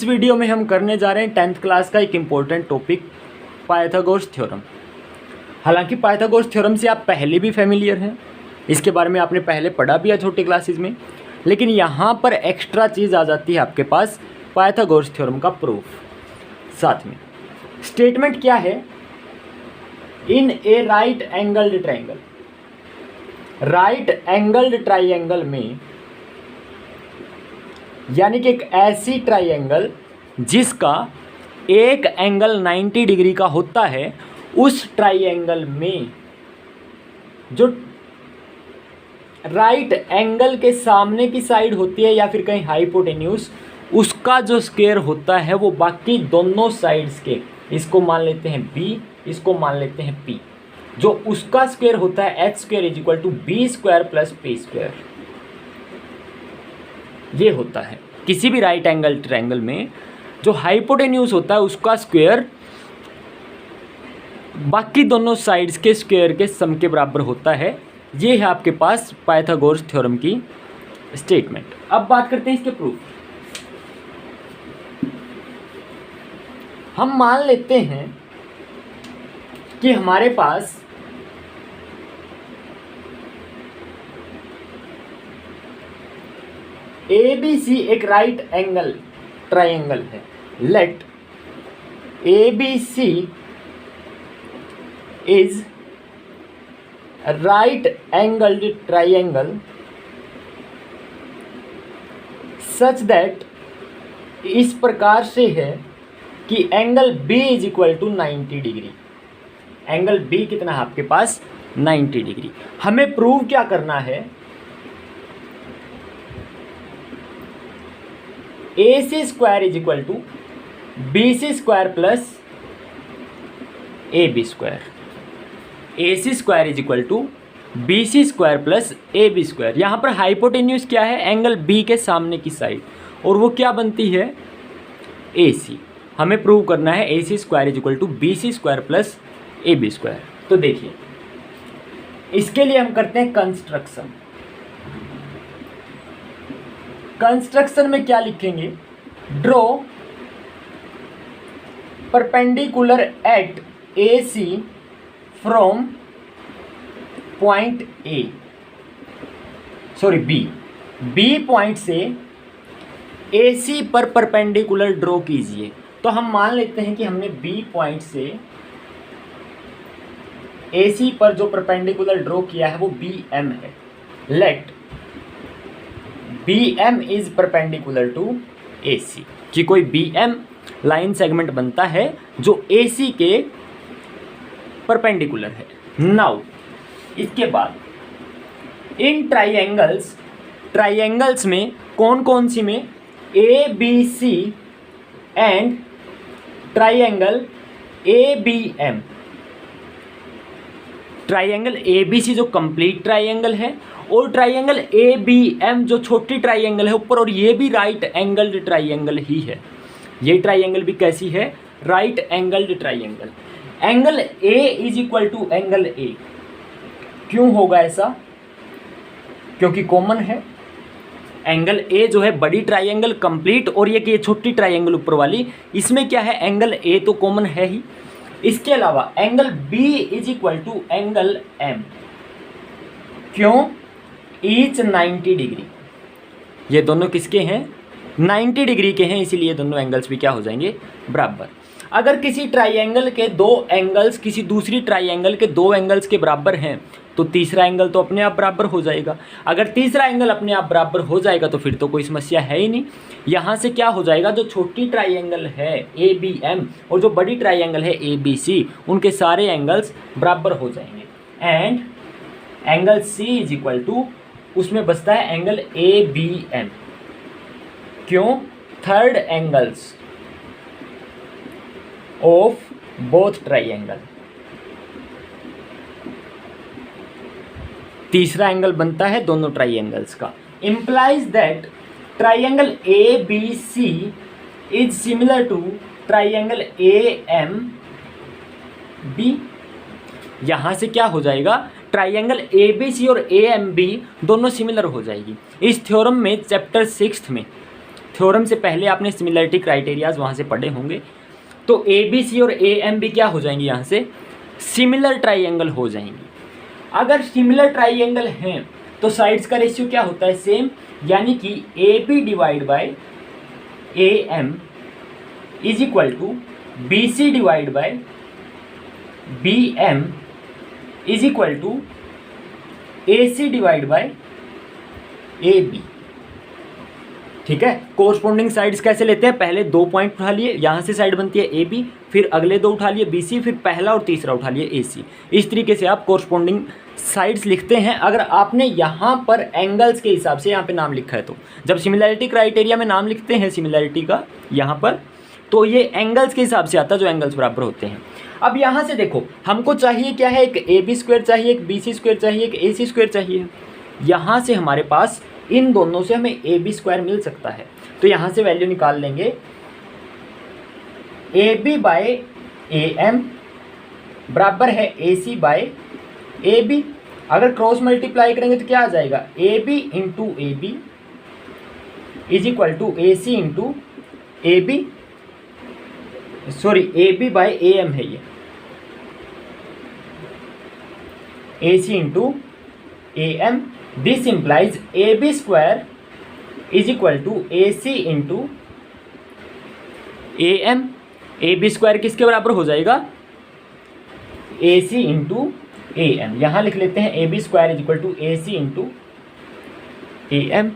इस वीडियो में हम करने जा रहे हैं 10th क्लास का एक इम्पोर्टेंट टॉपिक पाइथागोरस थ्योरम। हालांकि पाइथागोरस थ्योरम से आप पहले भी फेमिलियर हैं, इसके बारे में आपने पहले पढ़ा भी है छोटी क्लासेस में, लेकिन यहाँ पर एक्स्ट्रा चीज़ आ जाती है आपके पास पाइथागोरस थ्योरम का प्रूफ। साथ में स्टेटमेंट क्या है, in a right angled triangle, right angled triangle में, यानी कि एक ऐसी ट्राइंगल जिसका एक एंगल 90 डिग्री का होता है, उस ट्राइंगल में जो राइट एंगल के सामने की साइड होती है या फिर कहीं हाइपोटेन्यूज, उसका जो स्क्वायर होता है वो बाकी दोनों साइड्स के, इसको मान लेते हैं b, इसको मान लेते हैं p, जो उसका स्क्वायर होता है h² = b² + p²। ये होता है किसी भी राइट एंगल ट्रायंगल में जो हाइपोटेन्यूज होता है उसका स्क्वायर बाकी दोनों साइड्स के स्क्वायर के सम के बराबर होता है। ये है आपके पास पाइथागोरस थ्योरम की स्टेटमेंट। अब बात करते हैं इसके प्रूफ। हम मान लेते हैं कि हमारे पास ABC एक राइट एंगल ट्राइंगल है। Let ABC is right angled triangle such that, इस प्रकार से है कि angle B = 90 degree. Angle B कितना है आपके पास? 90 डिग्री। हमें प्रूव क्या करना है? AC² = BC² + AB²। AC² = BC² + AB²। यहाँ पर हाइपोटेन्यूज क्या है? एंगल B के सामने की साइड, और वो क्या बनती है? AC। हमें प्रूव करना है AC² = BC² + AB²। तो देखिए, इसके लिए हम करते हैं कंस्ट्रक्शन। कंस्ट्रक्शन में क्या लिखेंगे? Draw perpendicular eight AC from point B point से AC पर परपेंडिकुलर ड्रॉ कीजिए। तो हम मान लेते हैं कि हमने B पॉइंट से AC पर जो परपेंडिकुलर ड्रॉ किया है वो BM है। Let BM is perpendicular to AC, कि कोई BM लाइन सेगमेंट बनता है जो AC के परपेंडिकुलर है। नाउ इसके बाद इन ट्राइंगल्स में कौन कौन सी में? ABC and triangle ABM। Triangle ABC जो कंप्लीट ट्राइंगल है, और ट्राइंगल ABM जो छोटी ट्राइंगल है ऊपर, और ये भी राइट एंगल्ड ट्राइंगल ही है। ये ट्राइंगल भी कैसी है? Right angled triangle. Angle A = angle A। क्यों होगा ऐसा? क्योंकि कॉमन है। एंगल A जो है बड़ी ट्राइंगल कंप्लीट, और ये छोटी ट्राइंगल ऊपर वाली, इसमें क्या है? एंगल A तो कॉमन है ही। इसके अलावा एंगल B = एंगल M। क्यों? Each 90 degree. ये दोनों किसके हैं? 90 डिग्री के हैं, इसीलिए दोनों एंगल्स भी क्या हो जाएंगे? बराबर। अगर किसी ट्राइंगल के दो एंगल्स किसी दूसरी ट्राइंगल के दो एंगल्स के बराबर हैं, तो तीसरा एंगल तो अपने आप बराबर हो जाएगा। अगर तीसरा एंगल अपने आप बराबर हो जाएगा तो फिर तो कोई समस्या है ही नहीं। यहाँ से क्या हो जाएगा? जो छोटी ट्राइंगल है ABM और जो बड़ी ट्राइंगल है ABC, उनके सारे एंगल्स बराबर हो जाएंगे। एंड एंगल C = उसमें बचता है एंगल ABM। क्यों? Third angles of both triangle. तीसरा एंगल बनता है दोनों ट्राइंगल्स का। Implies that triangle ABC is similar to triangle AMB। यहाँ से क्या हो जाएगा? ट्राइंगल ABC और AMB दोनों सिमिलर हो जाएगी। इस थ्योरम में चैप्टर 6 में थ्योरम से पहले आपने सिमिलरिटी क्राइटेरियाज वहाँ से पढ़े होंगे। तो ABC और AM क्या हो जाएंगी, यहाँ से सिमिलर ट्राइएंगल हो जाएंगी। अगर सिमिलर ट्राइएंगल हैं तो साइड्स का रेशियो क्या होता है, सेम, यानी कि AB divide by AM is equal to BC divide by BM is equal to AC divide by AB। ठीक है, कोरस्पॉन्डिंग साइड्स कैसे लेते हैं, पहले 2 पॉइंट उठा लिए, यहाँ से साइड बनती है AB, फिर अगले 2 उठा लिए BC, फिर पहला और तीसरा उठा लिए AC। इस तरीके से आप कोरस्पॉन्डिंग साइड्स लिखते हैं। अगर आपने यहाँ पर एंगल्स के हिसाब से यहाँ पे नाम लिखा है, तो जब सिमिलैरिटी क्राइटेरिया में नाम लिखते हैं सिमिलैरिटी का यहाँ पर, तो ये एंगल्स के हिसाब से आता है जो एंगल्स बराबर होते हैं। अब यहाँ से देखो, हमको चाहिए क्या है, एक AB स्क्वायर चाहिए, एक BC स्क्वायर चाहिए, एक AC स्क्वायर चाहिए। यहाँ से हमारे पास इन दोनों से हमें AB स्क्वायर मिल सकता है, तो यहाँ से वैल्यू निकाल लेंगे। AB बाय AM बराबर है AC बाय AB। अगर क्रॉस मल्टीप्लाई करेंगे तो क्या आ जाएगा, AB into AB is equal to AC into AB, sorry AB by AM है ये, AC into AM। This implies AB square is equal to AC into AM। AB square किसके बराबर हो जाएगा, AC इंटू AM। यहाँ लिख लेते हैं AB square is equal to AC into AM।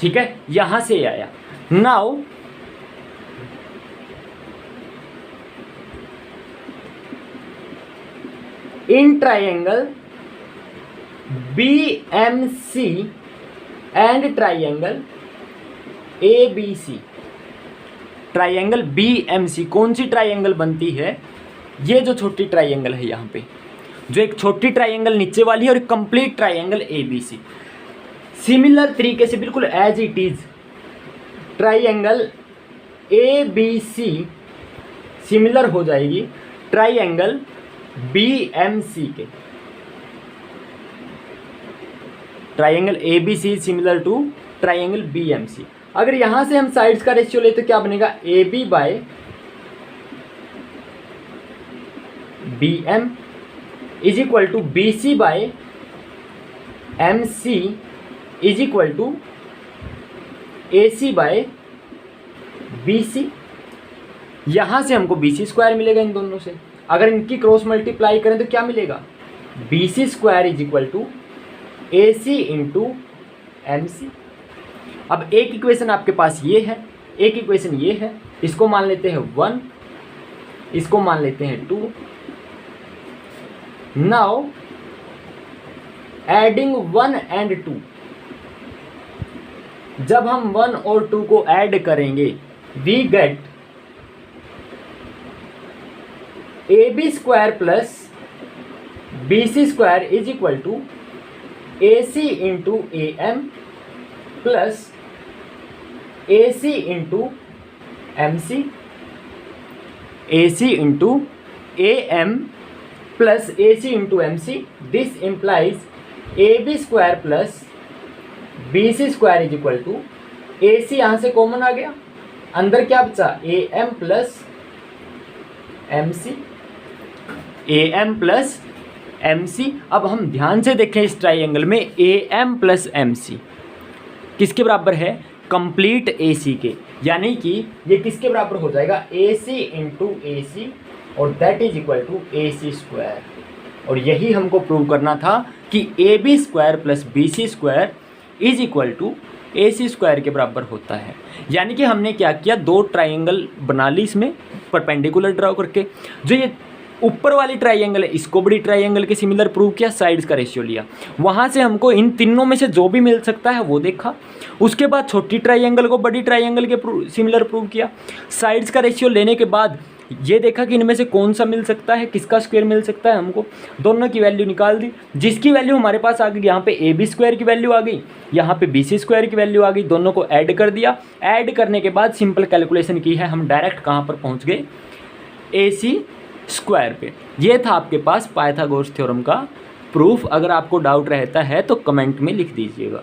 ठीक है, यहाँ से आया। Now in triangle BMC and triangle ABC, triangle BMC कौन सी ट्राइंगल बनती है, ये जो छोटी ट्राइंगल है यहाँ पे, जो एक छोटी ट्राइंगल नीचे वाली है और एक कंप्लीट ट्राइंगल ABC। सिमिलर तरीके से बिल्कुल as it is triangle ABC similar हो जाएगी ट्राइंगल BMC के। Triangle ABC similar to triangle BMC। अगर यहाँ से हम साइड्स का रेशियो ले तो क्या बनेगा, AB by BM is equal to BC by MC is equal to AC by BC। यहाँ से हमको BC स्क्वायर मिलेगा इन दोनों से। अगर इनकी क्रॉस मल्टीप्लाई करें तो क्या मिलेगा, BC square is equal to AC into MC। अब एक इक्वेशन आपके पास ये है, एक इक्वेशन ये है, इसको मान लेते हैं 1, इसको मान लेते हैं 2। नाउ एडिंग 1 एंड 2, जब हम 1 और 2 को ऐड करेंगे we get AB square plus BC square is equal to AC into AM plus AC into MC, AC into AM plus AC into MC। This implies AB square plus BC square is equal to AC, यहाँ से common आ गया, अंदर क्या बचा, AM plus MC, AM plus MC। अब हम ध्यान से देखें इस ट्राइंगल में AM प्लस MC किसके बराबर है, कंप्लीट AC के, यानी कि ये किसके बराबर हो जाएगा, AC इंटू AC, और that is equal to AC square. और यही हमको प्रूव करना था कि AB square plus BC square is equal to AC square के बराबर होता है। यानी कि हमने क्या किया, 2 ट्राइंगल बना ली इसमें परपेंडिकुलर ड्रॉ करके। जो ये ऊपर वाली ट्राइंगल है इसको बड़ी ट्राइंगल के सिमिलर प्रूव किया, साइड्स का रेशियो लिया, वहाँ से हमको इन तीनों में से जो भी मिल सकता है वो देखा। उसके बाद छोटी ट्राइंगल को बड़ी ट्राइंगल के सिमिलर प्रूव किया, साइड्स का रेशियो लेने के बाद ये देखा कि इनमें से कौन सा मिल सकता है, किसका स्क्वायर मिल सकता है, हमको दोनों की वैल्यू निकाल दी। जिसकी वैल्यू हमारे पास आ गई, यहाँ पे AB स्क्वायर की वैल्यू आ गई, यहाँ पे BC स्क्वायर की वैल्यू आ गई, दोनों को ऐड कर दिया। ऐड करने के बाद सिंपल कैलकुलेशन की है, हम डायरेक्ट कहाँ पर पहुँच गए, AC स्क्वायर पे। ये था आपके पास पाइथागोरस थ्योरम का प्रूफ। अगर आपको डाउट रहता है तो कमेंट में लिख दीजिएगा।